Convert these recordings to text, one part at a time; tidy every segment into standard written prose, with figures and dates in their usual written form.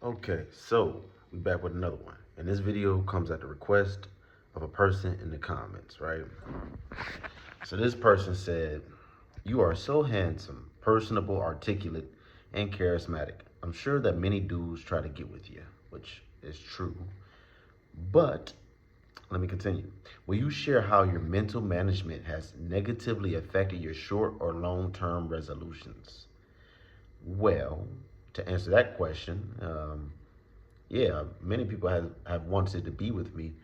Okay, so we back with another one. And this video comes at the request of a person in the comments, right? So this person said, "You are so handsome, personable, articulate, and charismatic. I'm sure that many dudes try to get with you," which is true. But let me continue. Will you share how your mental management has negatively affected your short or long-term resolutions? Well, to answer that question, yeah, many people have wanted to be with me,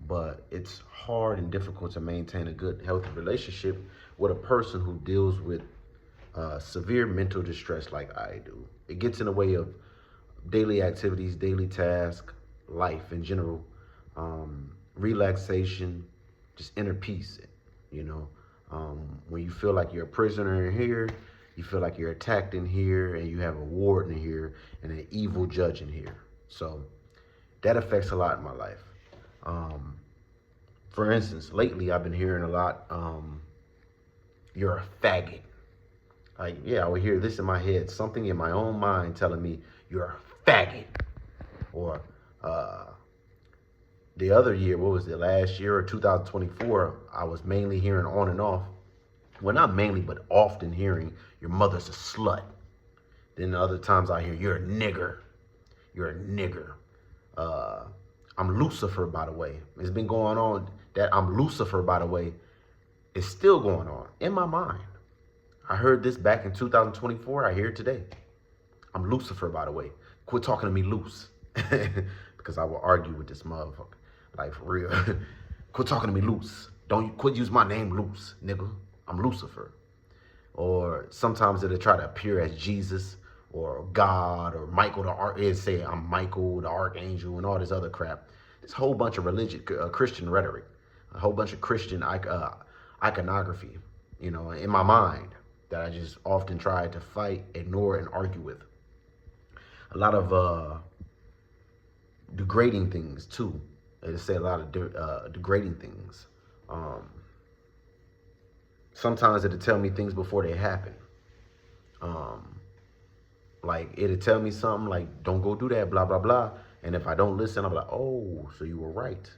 but it's hard and difficult to maintain a good, healthy relationship with a person who deals with severe mental distress like I do. It gets in the way of daily activities, daily tasks, life in general, relaxation, just inner peace, you know. When you feel like you're a prisoner in here, you feel like you're attacked in here, and you have a warden in here, and an evil judge in here. So that affects a lot in my life. For instance, lately I've been hearing a lot, "You're a faggot." Like, yeah, I would hear this in my head, something in my own mind telling me, "You're a faggot." Or the other year, what was it, last year or 2024, I was mainly hearing on and off. Well, not mainly, but often hearing, "Your mother's a slut." Then the other times I hear, "You're a nigger. You're a nigger." Uh, I'm Lucifer, by the way. It's been going on that I'm Lucifer, by the way. It's still going on in my mind. I heard this back in 2024. I hear it today. I'm Lucifer, by the way. Quit talking to me loose. Because I will argue with this motherfucker. Like, for real. Quit talking to me loose. Don't quit use my name loose, nigga. I'm Lucifer. Or sometimes it'll try to appear as Jesus or God or Michael it'll say I'm Michael the Archangel and all this other crap. This whole bunch of Christian rhetoric, a whole bunch of Christian iconography, in my mind that I just often try to fight, ignore, and argue with. A lot of degrading things too. They say a lot of degrading things. Sometimes it'll tell me things before they happen. Like it'll tell me something like, "Don't go do that, blah, blah, blah." And if I don't listen, I'm like, "Oh, so you were right."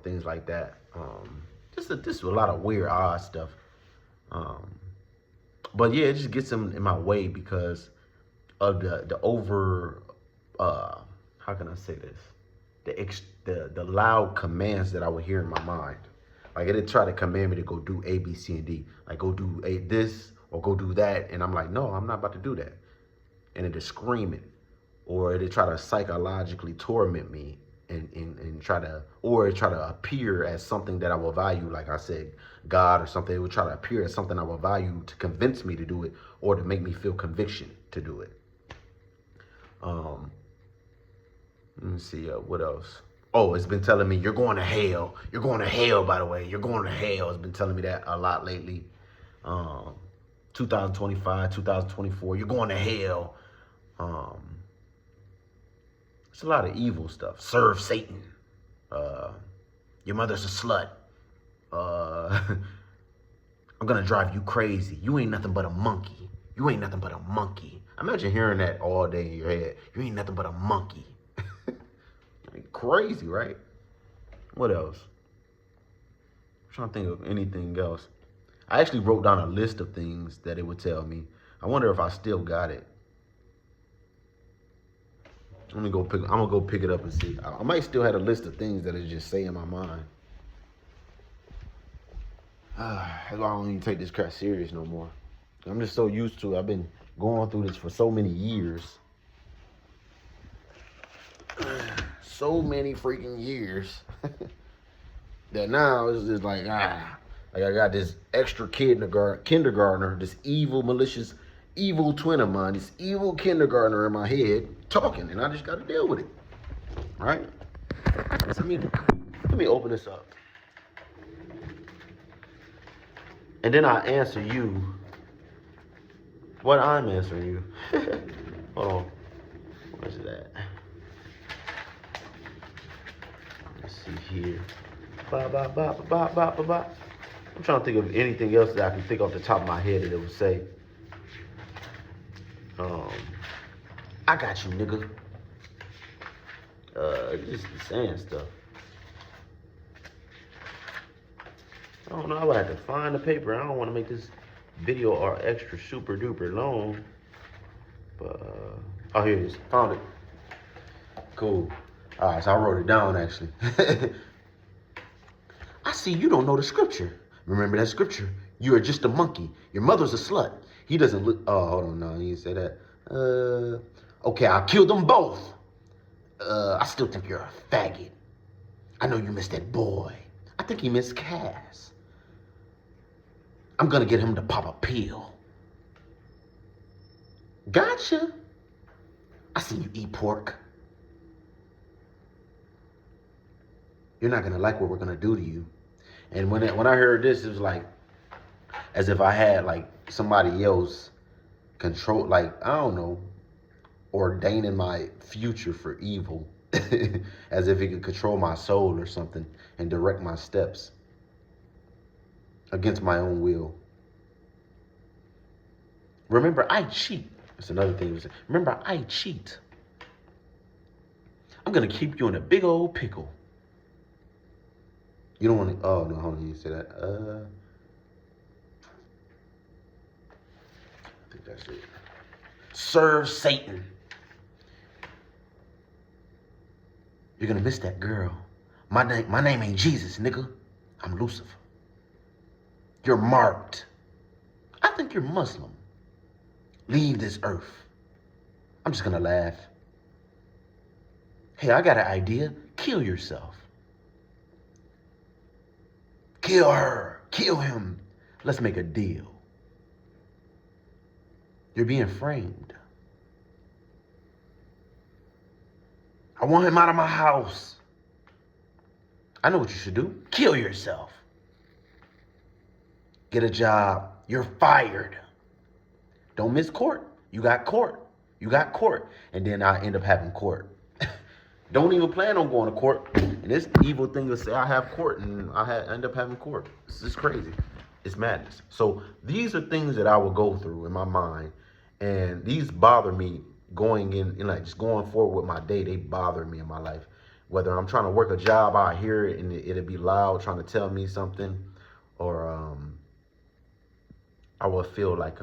Things like that. Just a lot of weird, odd stuff. But yeah, it just gets in my way because of the over, how can I say this? The loud commands that I would hear in my mind. Like it'd try to command me to go do A, B, C, and D. Like go do this or go do that. And I'm like, no, I'm not about to do that. And it'd scream it. Or it'd try to psychologically torment me and try to appear as something that I will value. Like I said, God or something. It would try to appear as something I will value to convince me to do it or to make me feel conviction to do it. Let me see, what else? Oh, it's been telling me, "You're going to hell. You're going to hell, by the way. You're going to hell." It's been telling me that a lot lately. 2025, 2024, "You're going to hell." It's a lot of evil stuff. "Serve Satan." "Your mother's a slut." "I'm going to drive you crazy. You ain't nothing but a monkey. You ain't nothing but a monkey." Imagine hearing that all day in your head. "You ain't nothing but a monkey." Crazy, right? What else? I'm trying to think of anything else. I actually wrote down a list of things that it would tell me. I wonder if I still got it. I'm gonna go pick it up and see. I might still have a list of things that it just say in my mind. That's why I don't even take this crap serious no more. I'm just so used to it. I've been going through this for so many years. So many freaking years that now it's just like I got this extra kindergartner, this evil, malicious, evil twin of mine, this evil kindergartner in my head talking, and I just got to deal with it, right? So let me open this up, and then I answer you what I'm answering you. Hold on, where's it at? Let's see here. I'm trying to think of anything else that I can think off the top of my head that it would say. I got you, nigga. Just saying stuff. I don't know. I would have to find the paper. I don't want to make this video or extra super duper long. But oh, here it is. Found it. Cool. All right, so I wrote it down actually. I see you don't know the scripture. Remember that scripture? You are just a monkey. Your mother's a slut. He doesn't look. Oh, hold on. No, he didn't say that. Okay, I'll kill them both. I still think you're a faggot. I know you miss that boy. I think he missed Cass. I'm gonna get him to pop a pill. Gotcha. I see you eat pork. You're not gonna like what we're gonna do to you. And when I heard this, it was like as if I had like somebody else control, like I don't know, ordaining my future for evil, as if it could control my soul or something and direct my steps against my own will. Remember, I cheat. That's another thing. Remember, I cheat. I'm gonna keep you in a big old pickle. You don't want to. Oh no, hold on. You say that. I think that's it. Serve Satan. You're gonna miss that girl. My name ain't Jesus, nigga. I'm Lucifer. You're marked. I think you're Muslim. Leave this earth. I'm just gonna laugh. Hey, I got an idea. Kill yourself. Kill her. Kill him. Let's make a deal. You're being framed. I want him out of my house. I know what you should do. Kill yourself. Get a job. You're fired. Don't miss court. You got court. You got court. And then I end up having court. Don't even plan on going to court. And this evil thing will say I have court and I end up having court. This is crazy. It's madness. So these are things that I will go through in my mind. And these bother me going in like just going forward with my day. They bother me in my life. Whether I'm trying to work a job, I hear it and it'll be loud trying to tell me something. Or I will feel like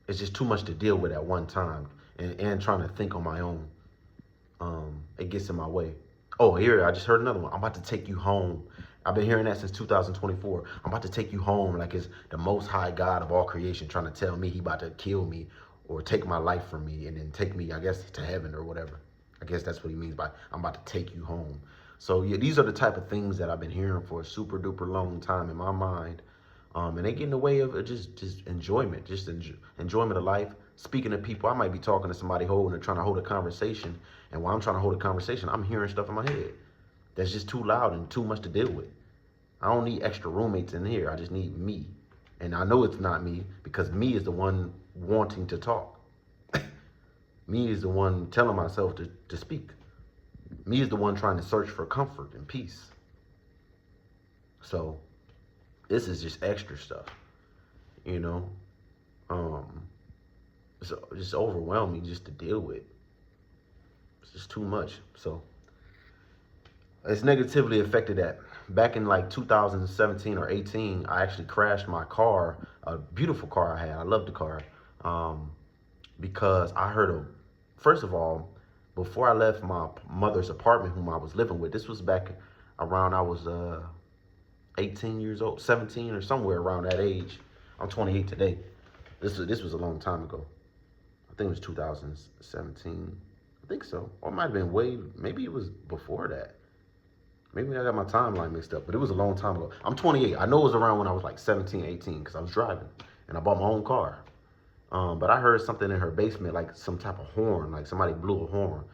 it's just too much to deal with at one time. And trying to think on my own. It gets in my way. Oh, here, I just heard another one. I'm about to take you home. I've been hearing that since 2024. I'm about to take you home like it's the most high God of all creation trying to tell me he about to kill me or take my life from me and then take me, I guess, to heaven or whatever. I guess that's what he means by I'm about to take you home. So, yeah, these are the type of things that I've been hearing for a super duper long time in my mind. And they get in the way of just enjoyment, enjoyment of life. Speaking to people, I might be talking to somebody trying to hold a conversation. And while I'm trying to hold a conversation, I'm hearing stuff in my head that's just too loud and too much to deal with. I don't need extra roommates in here. I just need me. And I know it's not me because me is the one wanting to talk. Me is the one telling myself to speak. Me is the one trying to search for comfort and peace. So this is just extra stuff, you know. It's just overwhelming just to deal with. It's just too much. So it's negatively affected that. Back in like 2017 or 18, I actually crashed my car, a beautiful car I had. I loved the car because I heard first of all, before I left my mother's apartment, whom I was living with, this was back around I was 18 years old, 17 or somewhere around that age. I'm 28 today. This was a long time ago. I think it was 2017. I think so. Or it might have been maybe it was before that. Maybe I got my timeline mixed up, but it was a long time ago. I'm 28. I know it was around when I was like 17, 18, because I was driving and I bought my own car. But I heard something in her basement, like some type of horn, like somebody blew a horn,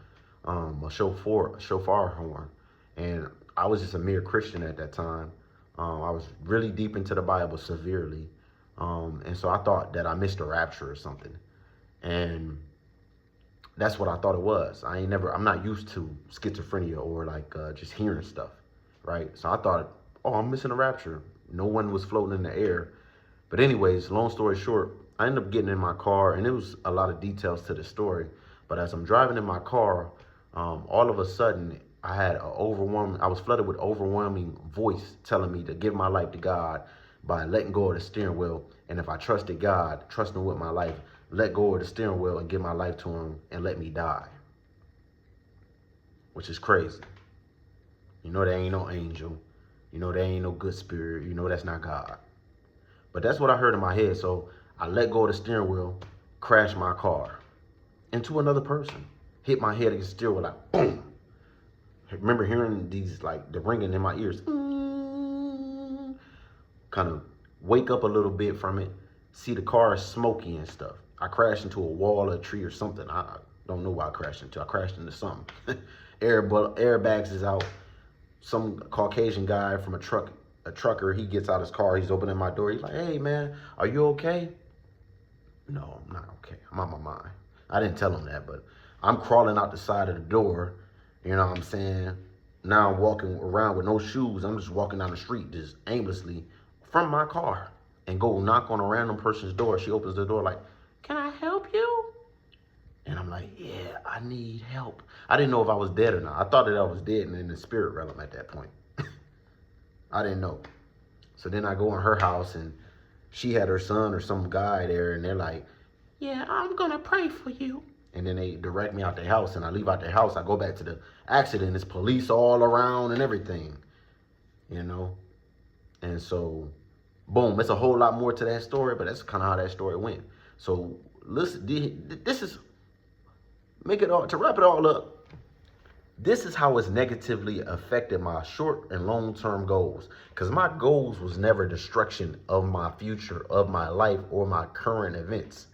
a shofar horn. And I was just a mere Christian at that time. I was really deep into the Bible severely. And so I thought that I missed a rapture or something. And that's what I thought it was. I'm not used to schizophrenia or like just hearing stuff, right? So I thought, oh, I'm missing a rapture. No one was floating in the air. But anyways, long story short, I ended up getting in my car and it was a lot of details to the story. But as I'm driving in my car, all of a sudden I was flooded with overwhelming voice telling me to give my life to God by letting go of the steering wheel. And if I trusted God, trusting with my life, let go of the steering wheel and give my life to him and let me die. Which is crazy. You know that ain't no angel. You know that ain't no good spirit. You know that's not God. But that's what I heard in my head. So I let go of the steering wheel, crashed my car into another person. Hit my head against the steering wheel like boom. I remember hearing these, like, the ringing in my ears. Kind of wake up a little bit from it. See the car is smoky and stuff. I crashed into a wall, a tree, or something. I don't know what I crashed into. I crashed into something. Airbags is out. Some Caucasian guy from a trucker, he gets out his car. He's opening my door. He's like, hey, man, are you okay? No, I'm not okay. I'm on my mind. I didn't tell him that, but I'm crawling out the side of the door. You know what I'm saying? Now I'm walking around with no shoes. I'm just walking down the street just aimlessly from my car and go knock on a random person's door. She opens the door like, can I help you? And I'm like, yeah, I need help. I didn't know if I was dead or not. I thought that I was dead and in the spirit realm at that point. I didn't know. So then I go in her house and she had her son or some guy there and they're like, yeah, I'm going to pray for you. And then they direct me out their house and I leave out their house. I go back to the accident. There's police all around and everything, you know? And so, boom, it's a whole lot more to that story, but that's kind of how that story went. So listen, this is, to wrap it all up, this is how it's negatively affected my short and long-term goals. Because my goals was never destruction of my future, of my life, or my current events.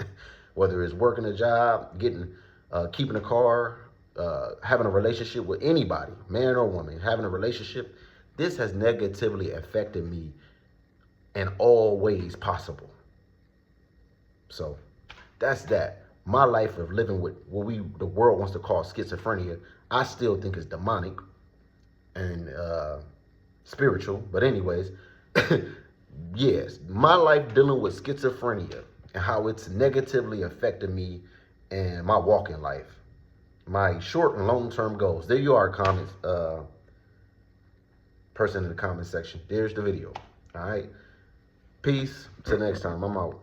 Whether it's working a job, keeping a car, having a relationship with anybody, man or woman, having a relationship, this has negatively affected me in all ways possible. So that's that. My life of living with what the world wants to call schizophrenia, I still think is demonic and spiritual. But anyways, yes, my life dealing with schizophrenia and how it's negatively affected me and my walking life, my short and long-term goals. There you are, comments, person in the comment section. There's the video. All right. Peace. Till next time. I'm out.